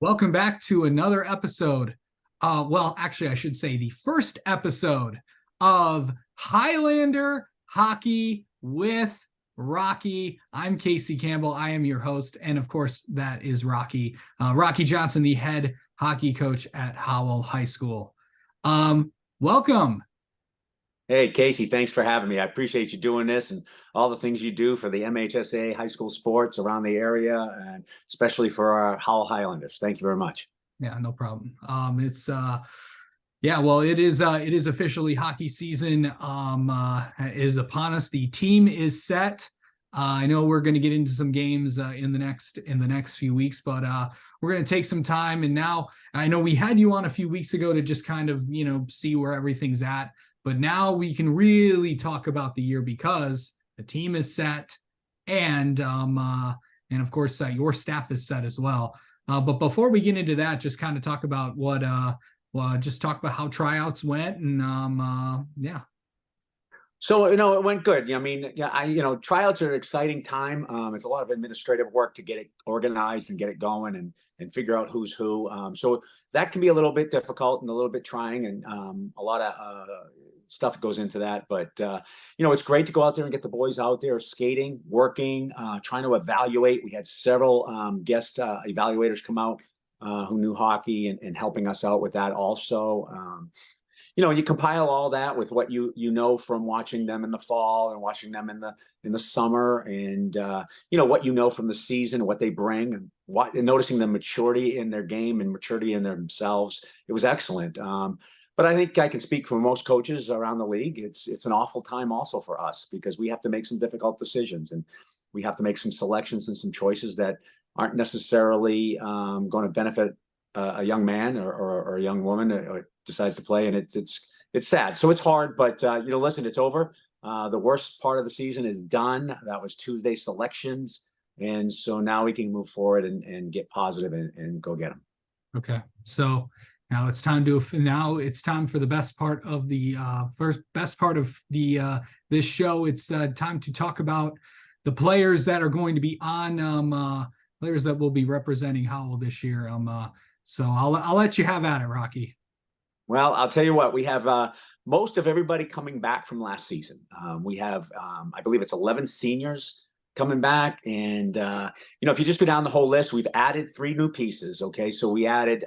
Welcome back to another episode. Well, actually, I should say the first episode of Highlander Hockey with Rocky. I'm Casey Campbell. I am your host. And of course, that is Rocky. Rocky Johnson, the head hockey coach at Howell High School. Welcome. Hey, Casey, thanks for having me. I appreciate you doing this and all the things you do for the MHSA high school sports around the area, and especially for our Howell Highlanders. Thank you very much. Yeah, no problem. Well, it is officially hockey season is upon us. The team is set. I know we're going to get into some games in the next few weeks, but we're going to take some time. And now I know we had you on a few weeks ago to just kind of see where everything's at, but now we can really talk about the year because the team is set, and of course your staff is set as well. But before we get into that, just kind of talk about just talk about how tryouts went, and yeah. So, it went good. Tryouts are an exciting time. It's a lot of administrative work to get it organized and get it going and figure out who's who. So that can be a little bit difficult and a little bit trying, and a lot of stuff goes into that. But, it's great to go out there and get the boys out there skating, working, trying to evaluate. We had several guest evaluators come out who knew hockey and helping us out with that also. You compile all that with what you know from watching them in the fall and watching them in the summer, and what you know from the season, what they bring, and noticing the maturity in their game and maturity in themselves. It was excellent. But I think I can speak for most coaches around the league. It's an awful time also for us because we have to make some difficult decisions, and we have to make some selections and some choices that aren't necessarily going to benefit a young man or a young woman who decides to play, and it's sad. So it's hard, but listen, it's over. The worst part of the season is done. That was Tuesday selections, and so now we can move forward and get positive and go get them. Okay, so now it's time for the best part of the this show. It's time to talk about the players that are going to be on players that will be representing Howell this year. So I'll let you have at it, Rocky. Well, I'll tell you what, we have most of everybody coming back from last season. We have, I believe it's 11 seniors coming back. And, if you just go down the whole list, we've added 3 new pieces. Okay. So we added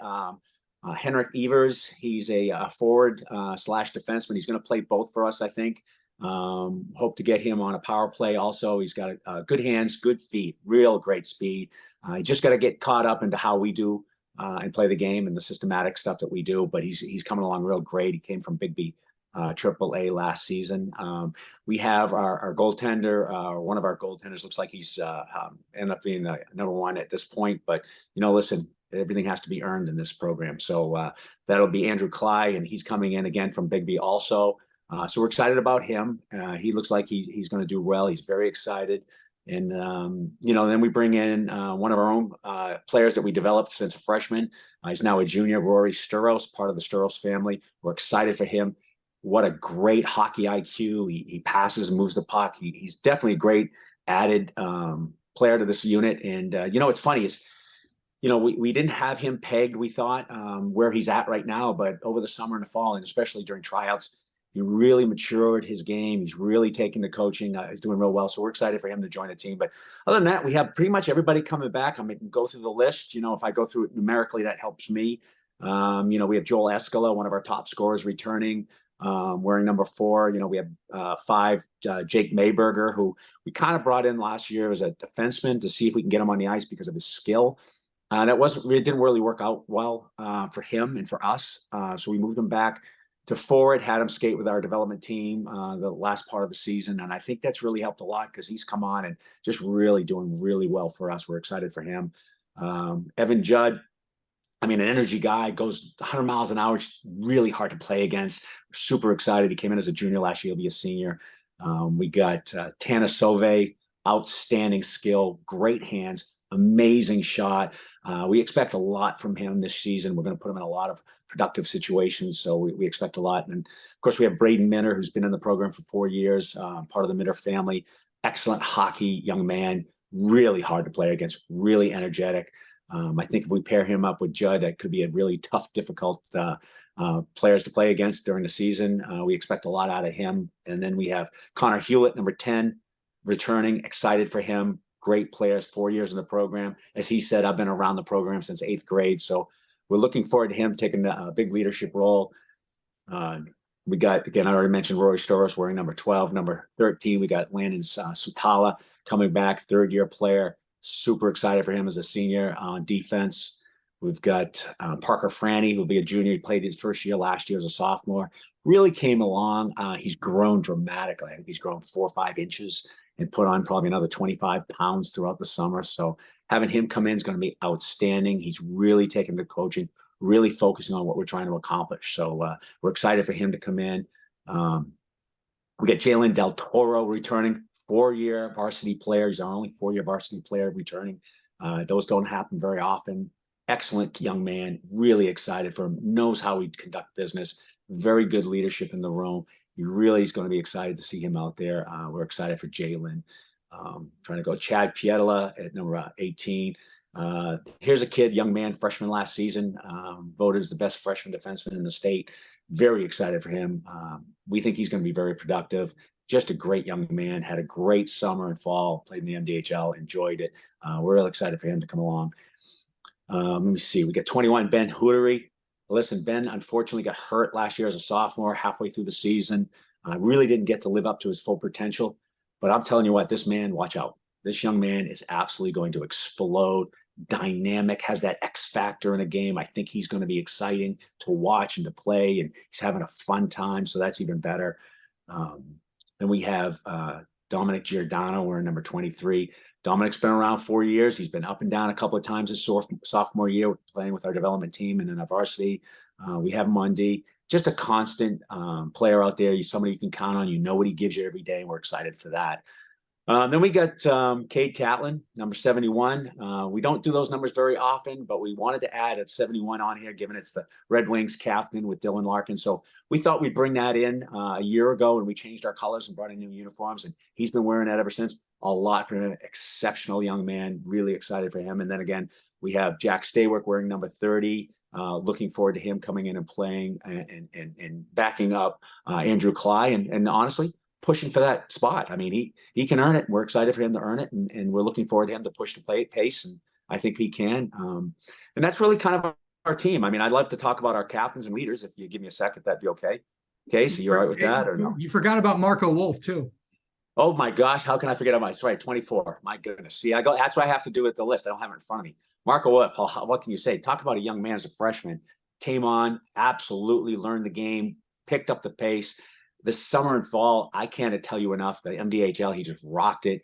Henrik Evers. He's a forward / defenseman. He's going to play both for us, I think. Hope to get him on a power play also. He's got good hands, good feet, real great speed. You just got to get caught up into how we do and play the game and the systematic stuff that we do. But he's coming along real great. He came from Big B AAA last season. We have our goaltender. One of our goaltenders looks like he's ended up being the number 1 at this point. But listen, everything has to be earned in this program. So that'll be Andrew Cly, and he's coming in again from Big B also. So we're excited about him. He looks like he's going to do well. He's very excited. And, then we bring in one of our own players that we developed since a freshman. He's now a junior, Rory Sturos, part of the Sturos family. We're excited for him. What a great hockey IQ. He passes and moves the puck. He's definitely a great added player to this unit. And, what's funny is, we didn't have him pegged, we thought, where he's at right now. But over the summer and the fall, and especially during tryouts, he really matured his game. He's really taken to coaching. He's doing real well. So we're excited for him to join the team. But other than that, we have pretty much everybody coming back. I'm going to go through the list. If I go through it numerically, that helps me. We have Joel Escala, one of our top scorers, returning, wearing number 4. We have 5, Jake Mayberger, who we kind of brought in last year as a defenseman to see if we can get him on the ice because of his skill. It didn't really work out well for him and for us. So we moved him back to forward, had him skate with our development team the last part of the season. And I think that's really helped a lot because he's come on and just really doing really well for us. We're excited for him. Evan Judd, an energy guy, goes 100 miles an hour. It's really hard to play against. We're super excited. He came in as a junior last year. He'll be a senior. We got Tana Sove, outstanding skill, great hands, amazing shot. We expect a lot from him this season. We're going to put him in a lot of productive situations, so we expect a lot. And of course, we have Braden Minner, who's been in the program for 4 years, part of the Minner family. Excellent hockey young man, really hard to play against, really energetic. I think if we pair him up with Judd, that could be a really tough, difficult players to play against during the season. We expect a lot out of him. And then we have Connor Hewlett, number 10, returning. Excited for him. Great players, 4 years in the program. As he said, I've been around the program since 8th grade. So we're looking forward to him taking a big leadership role. We got, again, I already mentioned Rory Storos wearing number 12. Number 13, we got Landon Sutala coming back, third-year player. Super excited for him as a senior on defense. We've got Parker Franny, who'll be a junior. He played his first year last year as a sophomore. Really came along. He's grown dramatically. I think he's grown 4 or 5 inches and put on probably another 25 pounds throughout the summer. So having him come in is going to be outstanding. He's really taken to coaching, really focusing on what we're trying to accomplish. So we're excited for him to come in. We got Jalen Del Toro returning, 4-year varsity player. He's our only 4-year varsity player returning. Those don't happen very often. Excellent young man, really excited for him, knows how we conduct business, very good leadership in the room. He really is going to be excited to see him out there. We're excited for Jalen. Trying to go Chad Pietala at number 18. Here's a kid, young man, freshman last season, voted as the best freshman defenseman in the state. Very excited for him. We think he's going to be very productive. Just a great young man, had a great summer and fall, played in the MDHL, enjoyed it. We're really excited for him to come along. Let me see. We got 21, Ben Hootery. Listen, Ben unfortunately got hurt last year as a sophomore, halfway through the season. Really didn't get to live up to his full potential. But I'm telling you what, this man, watch out. This young man is absolutely going to explode. Dynamic, has that X factor in a game. I think he's going to be exciting to watch and to play, and he's having a fun time. So that's even better. Then we have Dominic Giordano. We're in number 23. Dominic's been around 4 years. He's been up and down a couple of times his sophomore year, playing with our development team and in our varsity. We have him on D. Just a constant player out there. He's somebody you can count on. You know what he gives you every day, and we're excited for that. Then we got Cade Catlin, number 71. We don't do those numbers very often, but we wanted to add at 71 on here, given it's the Red Wings captain with Dylan Larkin. So we thought we'd bring that in a year ago, and we changed our colors and brought in new uniforms, and he's been wearing that ever since. A lot for him. Exceptional young man. Really excited for him. And then again, we have Jack Staywork wearing number 30. Looking forward to him coming in and playing and backing up Andrew Cly. And honestly, pushing for that spot. I mean, he can earn it. We're excited for him to earn it, and we're looking forward to him to push the pace, and I think he can. And that's really kind of our team. I mean, I'd love to talk about our captains and leaders. If you give me a second, that'd be okay. Okay, so you're all right with that or no? You forgot about Marco Wolf too. Oh my gosh, how can I forget about right? 24. My goodness. See, that's what I have to do with the list. I don't have it in front of me. Marco Wolf, what can you say? Talk about a young man as a freshman. Came on, absolutely learned the game, picked up the pace. This summer and fall, I can't tell you enough. The MDHL, he just rocked it.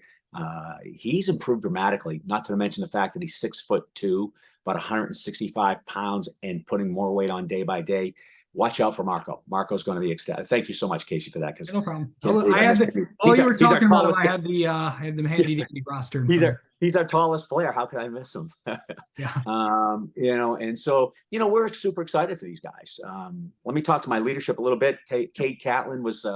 He's improved dramatically, not to mention the fact that he's 6'2", about 165 pounds, and putting more weight on day by day. Watch out for Marco. Marco's going to be ecstatic. While you so much, Casey, for that. No problem. I had while you were talking about him, I had them handy dandy roster. He's our tallest player. How could I miss him? Yeah. And so, we're super excited for these guys. Let me talk to my leadership a little bit. Cade Catlin was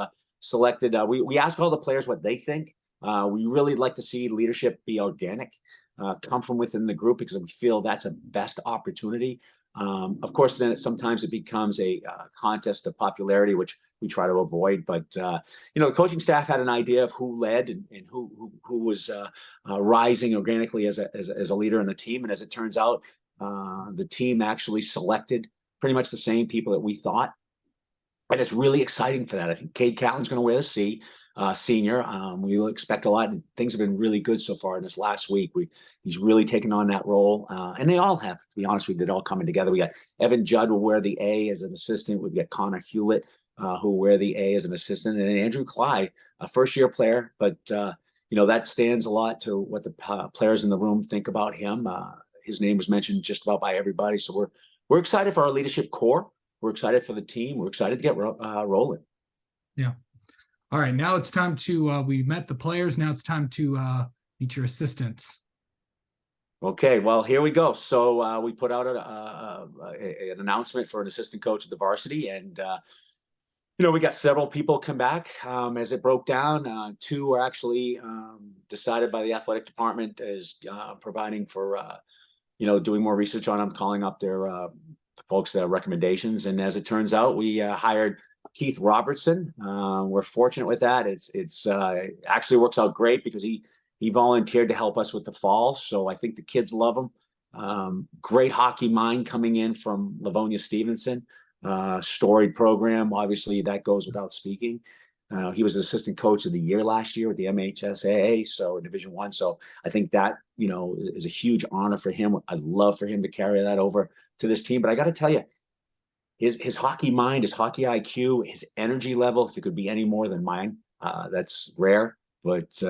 selected. We asked all the players what they think. We really like to see leadership be organic, come from within the group, because we feel that's a best opportunity. Of course, then sometimes it becomes a contest of popularity, which we try to avoid. But the coaching staff had an idea of who led and who was rising organically as a leader in the team. And as it turns out, the team actually selected pretty much the same people that we thought. And it's really exciting for that. I think Cade Catlin's going to wear a C. Senior. We expect a lot, and things have been really good so far in this last week. He's really taken on that role, and they all have, to be honest with you, they're all coming together. We got Evan Judd will wear the A as an assistant. We've got Connor Hewlett who will wear the A as an assistant, and Andrew Cly, a first-year player, but that stands a lot to what the players in the room think about him. His name was mentioned just about by everybody, so we're excited for our leadership core. We're excited for the team. We're excited to get rolling. Yeah. All right, now it's time to, we met the players. Now it's time to meet your assistants. Okay, well, here we go. So we put out an announcement for an assistant coach at the varsity. And, we got several people come back as it broke down. 2 were actually decided by the athletic department as providing for doing more research on them, calling up their folks' recommendations. And as it turns out, we hired Keith Robertson. We're fortunate with that. It's actually works out great because he volunteered to help us with the fall. So I think the kids love him. Great hockey mind coming in from Livonia Stevenson. Storied program. Obviously, that goes without speaking. He was the assistant coach of the year last year with the MHSAA, so Division One. So I think that is a huge honor for him. I'd love for him to carry that over to this team. But I got to tell you, his hockey mind, his hockey IQ, his energy level, if it could be any more than mine, that's rare. But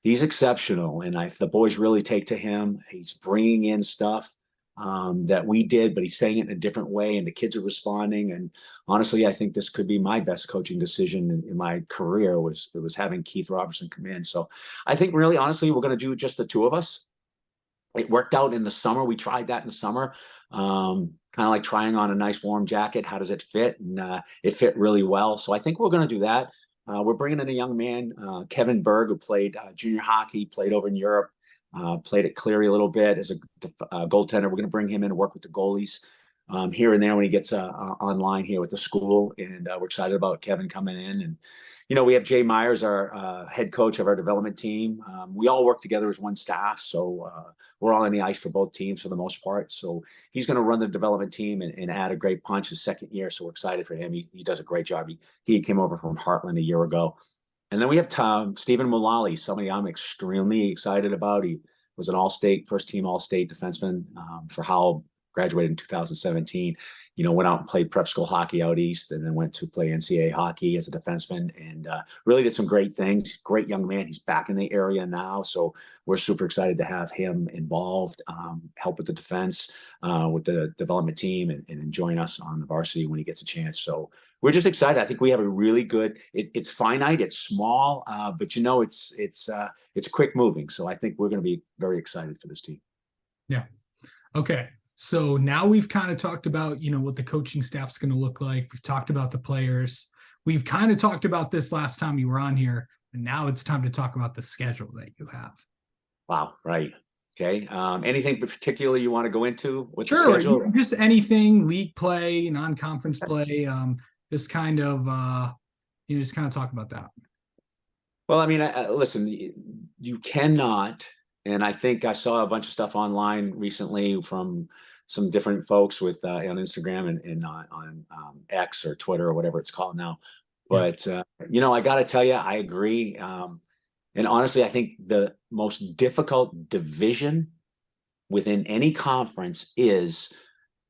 he's exceptional, and the boys really take to him. He's bringing in stuff that we did, but he's saying it in a different way, and the kids are responding. And honestly, I think this could be my best coaching decision in my career was having Keith Robertson come in. So I think really, honestly, we're going to do just the two of us. It worked out in the summer. We tried that in the summer, kind of like trying on a nice warm jacket. How does it fit? And it fit really well. So I think we're going to do that. We're bringing in a young man, Kevin Berg, who played junior hockey, played over in Europe. Played at Cleary a little bit as a goaltender. We're going to bring him in to work with the goalies here and there when he gets online here with the school. And we're excited about Kevin coming in. And, we have Jay Myers, our head coach of our development team. We all work together as one staff. So we're all on the ice for both teams for the most part. So he's going to run the development team and add a great punch his second year. So we're excited for him. He does a great job. He came over from Heartland a year ago. And then we have Stephen Mullally, somebody I'm extremely excited about. He was an all-state, first-team all-state defenseman for Howell, graduated in 2017. Went out and played prep school hockey out east and then went to play NCAA hockey as a defenseman and really did some great things. Great young man. He's back in the area now. So we're super excited to have him involved, help with the defense, with the development team and join us on the varsity when he gets a chance. So we're just excited. I think we have a really good, it's finite, it's small, but it's quick moving. So I think we're going to be very excited for this team. Yeah. Okay. So now we've kind of talked about, what the coaching staff's going to look like. We've talked about the players. We've kind of talked about this last time you were on here, and now it's time to talk about the schedule that you have. Wow. Right. Okay. Anything particular you want to go into with the Sure. schedule? Just anything, league play, non-conference play, just kind of, just kind of talk about that. Well, I mean, listen, you cannot, and I think I saw a bunch of stuff online recently from some different folks with on Instagram and on X or Twitter or whatever it's called now. But I got to tell you, I agree. And honestly, I think the most difficult division within any conference is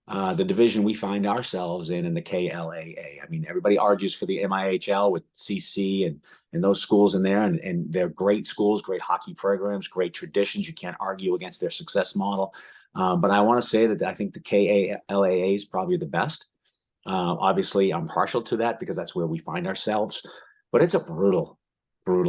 the division we find ourselves in the KLAA. I mean, everybody argues for the MIHL with CC and those schools in there, and they're great schools, great hockey programs, great traditions. You can't argue against their success model. But I want to say that I think the KLAA is probably the best. Obviously, I'm partial to that because that's where we find ourselves. But it's a brutal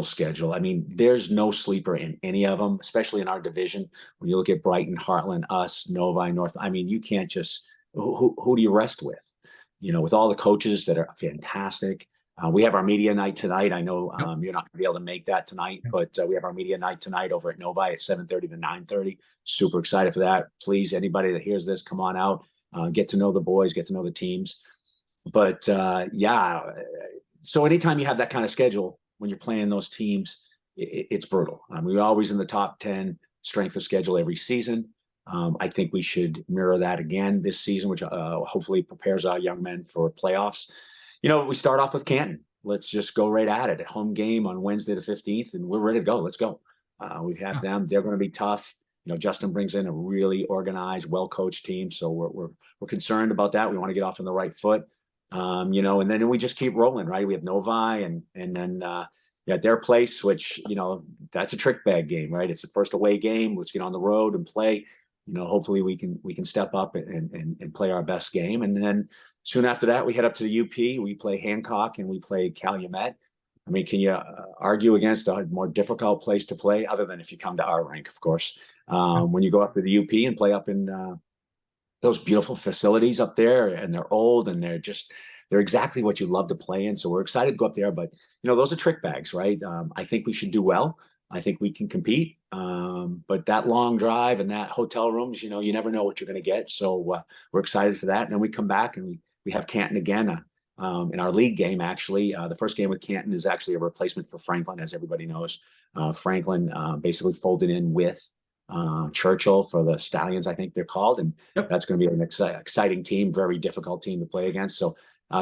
schedule. I mean, there's no sleeper in any of them, especially in our division. When you look at Brighton, Heartland, us, Novi, North, I mean, you can't just, who do you rest with? With all the coaches that are fantastic. We have our media night tonight. I know you're not going to be able to make that tonight, but we have our media night tonight over at Novi at 7:30 to 9:30. Super excited for that. Please, anybody that hears this, come on out, get to know the boys, get to know the teams. But so anytime you have that kind of schedule, when you're playing those teams, it's brutal. We're always in the top 10 strength of schedule every season. I think we should mirror that again this season, which hopefully prepares our young men for playoffs. We start off with Canton. Let's just go right at it. A home game on Wednesday the 15th, and we're ready to go. Let's go. We have them. They're going to be tough. Justin brings in a really organized, well-coached team, so we're concerned about that. We want to get off on the right foot. And then we just keep rolling, right? We have Novi and then at their place, which, that's a trick bag game, right? It's the first away game. Let's get on the road and play. Hopefully we can step up and play our best game. And then soon after that, we head up to the UP. We play Hancock and we play Calumet. I mean, can you argue against a more difficult place to play other than if you come to our rink, of course, when you go up to the UP and play up in those beautiful facilities up there, and they're old and they're exactly what you love to play in. So we're excited to go up there, but those are trick bags, right? I think we should do well. I think we can compete. But that long drive and that hotel rooms, you never know what you're going to get. So we're excited for that. And then we come back and we have Canton again in our league game. Actually, the first game with Canton is actually a replacement for Franklin, as everybody knows. Franklin basically folded in with Churchill for the Stallions, I think they're called, and that's going to be an exciting team, very difficult team to play against. So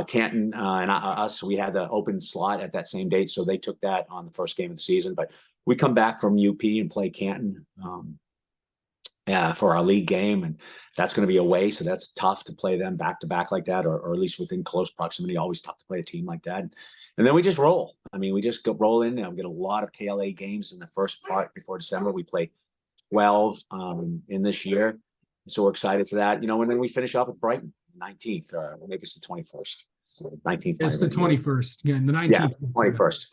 Canton and us, we had the open slot at that same date, so they took that on the first game of the season. But we come back from UP and play Canton for our league game, and that's going to be away, so that's tough to play them back to back like that, or at least within close proximity. Always tough to play a team like that. And then we just roll. I mean, we just go roll in. We get a lot of KLA games in the first part before December. We play 12 in this year, so we're excited for that. And then we finish off with Brighton, 19th, or maybe it's the 21st. 19th. It's the 21st. Yeah, the 19th. Yeah, 21st.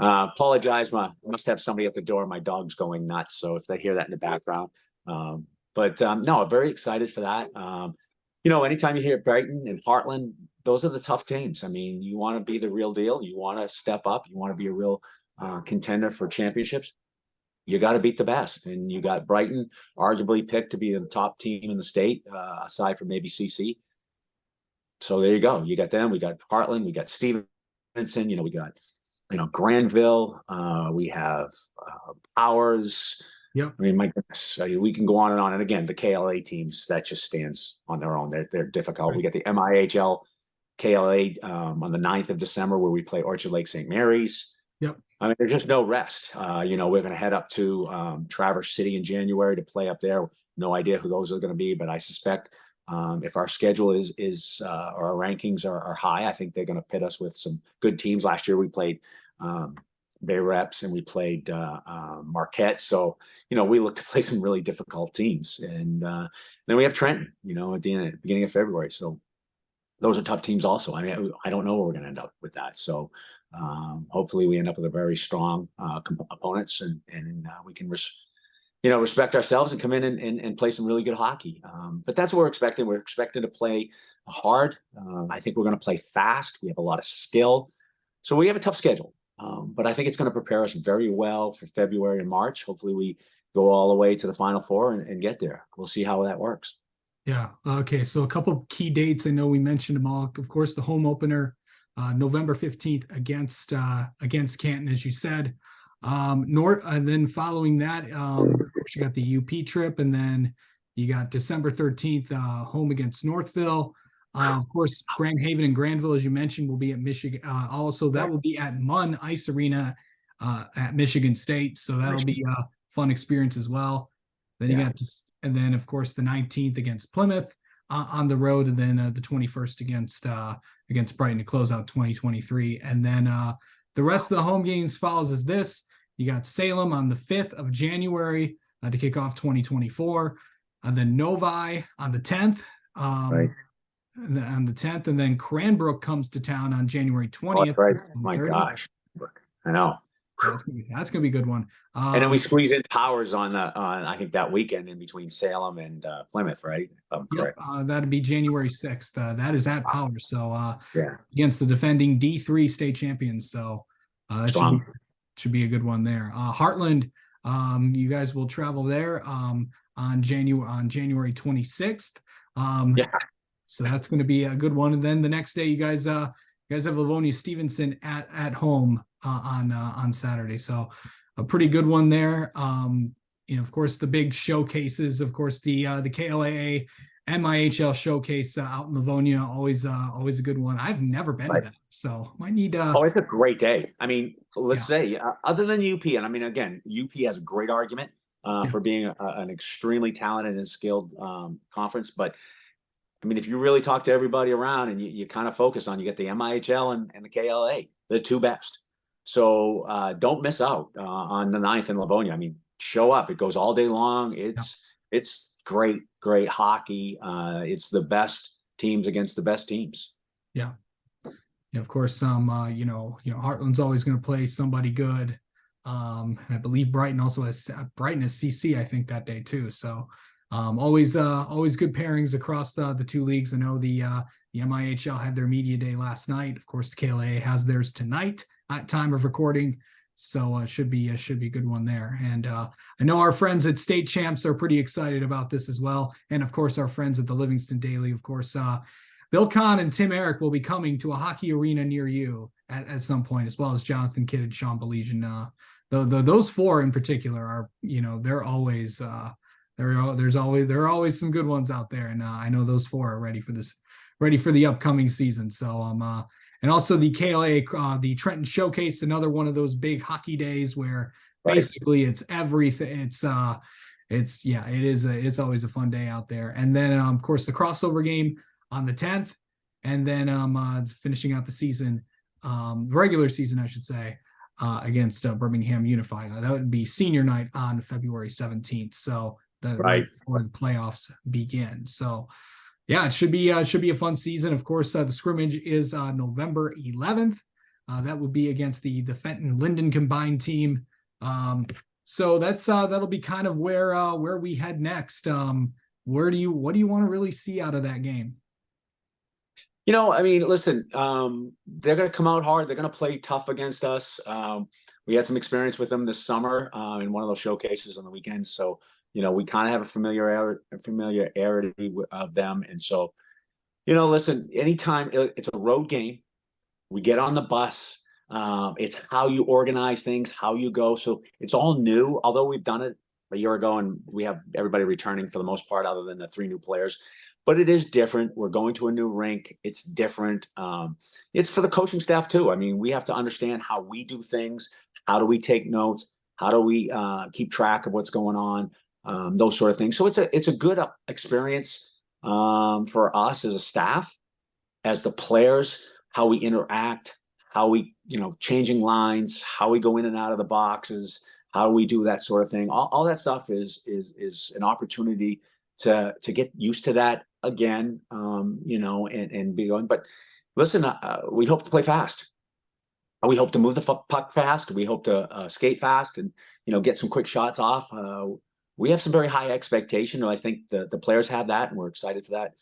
Apologize. I must have somebody at the door. My dog's going nuts, so if they hear that in the background. But no, very excited for that. Anytime you hear Brighton and Heartland, those are the tough teams. I mean, you want to be the real deal. You want to step up. You want to be a real contender for championships. You got to beat the best. And you got Brighton arguably picked to be the top team in the state, aside from maybe CC. So there you go. You got them. We got Heartland. We got Stevenson. We got Granville. We have Powers. Yep. I mean, my goodness, we can go on and on. And again, the KLA teams, that just stands on their own. They're difficult. Right. We get the MIHL KLA on the 9th of December, where we play Orchard Lake St. Mary's. Yep. I mean, there's just no rest. We're going to head up to Traverse City in January to play up there. No idea who those are going to be, but I suspect if our schedule is or our rankings are high, I think they're going to pit us with some good teams. Last year we played Bay Reps and we played Marquette. So, we look to play some really difficult teams. And then we have Trenton, at the beginning of February. So those are tough teams also. I mean, I don't know where we're going to end up with that. So hopefully we end up with a very strong opponents and we can respect ourselves and come in and play some really good hockey. But that's what we're expecting. We're expecting to play hard. I think we're going to play fast. We have a lot of skill. So we have a tough schedule. But I think it's going to prepare us very well for February and March. Hopefully we go all the way to the Final Four and get there. We'll see how that works. Yeah. Okay. So a couple of key dates. I know we mentioned them all. Of course, the home opener, November 15th against Canton, as you said. And then following that, you got the UP trip, and then you got December 13th home against Northville. Of course, Grand Haven and Granville, as you mentioned, will be at Michigan. Also, that will be at Munn Ice Arena at Michigan State. So that'll be a fun experience as well. Then you got and then of course the 19th against Plymouth on the road, and then the 21st against Brighton to close out 2023. And then the rest of the home games follows as this. You got Salem on the 5th of January to kick off 2024, and then Novi on the 10th. On the 10th, and then Cranbrook comes to town on January 20th. Oh, right. My gosh, I know. So that's gonna be a good one. And then we squeeze in Powers on I think that weekend in between Salem and Plymouth, right? Yep, that'd be January 6th. That is at Powers. So against the defending D3 state champions. So that should be a good one there. Heartland, you guys will travel there on January 26th. So that's going to be a good one. And then the next day, you guys have Livonia Stevenson at home on Saturday. So a pretty good one there. Of course, the big showcases, of course, the KLAA MIHL showcase out in Livonia, always a good one. I've never been to that, so might need. It's a great day. I mean, let's say other than UP, and I mean, again, UP has a great argument for being an extremely talented and skilled conference, but I mean, if you really talk to everybody around and you kind of focus on, you get the MIHL and the KLA, the two best. So don't miss out on the 9th in Livonia. I mean, show up. It goes all day long. It's great hockey. It's the best teams against the best teams. Yeah. And of course, Heartland's always going to play somebody good. I believe Brighton also has CC, I think, that day too. So always good pairings across the two leagues. I know the MIHL had their media day last night. Of course, the KLA has theirs tonight at time of recording. So it should be a good one there. And I know our friends at State Champs are pretty excited about this as well. And of course, our friends at the Livingston Daily, of course, Bill Kahn and Tim Eric will be coming to a hockey arena near you at some point, as well as Jonathan Kidd and Sean Belizean. Those four in particular are, they're always there are always some good ones out there, and I know those four are ready for the upcoming season. So and also the KLA, the Trenton Showcase, another one of those big hockey days where basically it's everything. It's always a fun day out there. And then of course the crossover game on the 10th, and then finishing out the season, regular season, I should say, against Birmingham Unified. That would be senior night on February 17th. So right before the playoffs begin. So yeah, it should be a fun season. Of course, the scrimmage is November 11th. That would be against the Fenton Linden combined team. So that'll be kind of where we head next. What do you want to really see out of that game? I mean, listen, they're going to come out hard. They're going to play tough against us. We had some experience with them this summer in one of those showcases on the weekends. So, we kind of have a familiarity of them. And so, listen, anytime it's a road game, we get on the bus. It's how you organize things, how you go. So it's all new, although we've done it a year ago and we have everybody returning for the most part, other than the 3 new players. But it is different. We're going to a new rink. It's different. It's for the coaching staff too. I mean, we have to understand how we do things. How do we take notes? How do we keep track of what's going on? Those sort of things. So it's a good experience for us as a staff, as the players, how we interact, how we, changing lines, how we go in and out of the boxes, how we do that sort of thing. All that stuff is an opportunity to get used to that again, and be going. But listen, we hope to play fast. We hope to move the puck fast. We hope to skate fast and, get some quick shots off. We have some very high expectation. I think the players have that, and we're excited to that.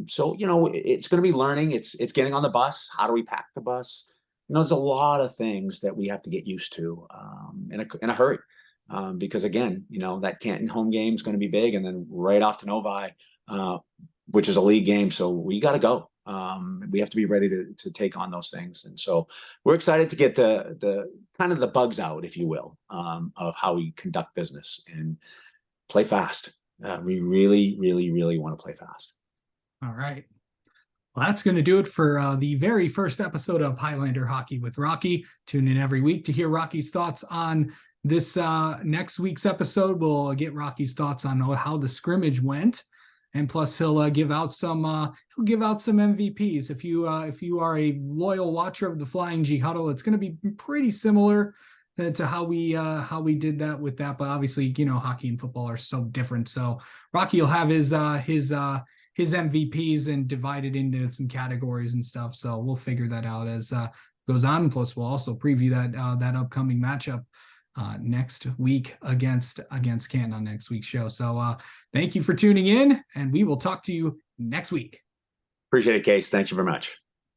So, it's going to be learning. It's getting on the bus. How do we pack the bus? There's a lot of things that we have to get used to in a hurry. Because again, that Canton home game is going to be big, and then right off to Novi, which is a league game. So we got to go. We have to be ready to take on those things. And so we're excited to get the kind of the bugs out, if you will, of how we conduct business and play fast. We really, really, really want to play fast. All right. Well, that's going to do it for the very first episode of Highlander Hockey with Rocky. Tune in every week to hear Rocky's thoughts on this next week's episode. We'll get Rocky's thoughts on how the scrimmage went, and plus he'll give out some MVPs. If you are a loyal watcher of the Flying G Huddle, it's going to be pretty similar to how we did that with that. But obviously, hockey and football are so different. So Rocky will have his MVPs and divided into some categories and stuff. So we'll figure that out as goes on. Plus, we'll also preview that upcoming matchup next week against Canton on next week's show. So thank you for tuning in, and we will talk to you next week. Appreciate it, Case. Thank you very much.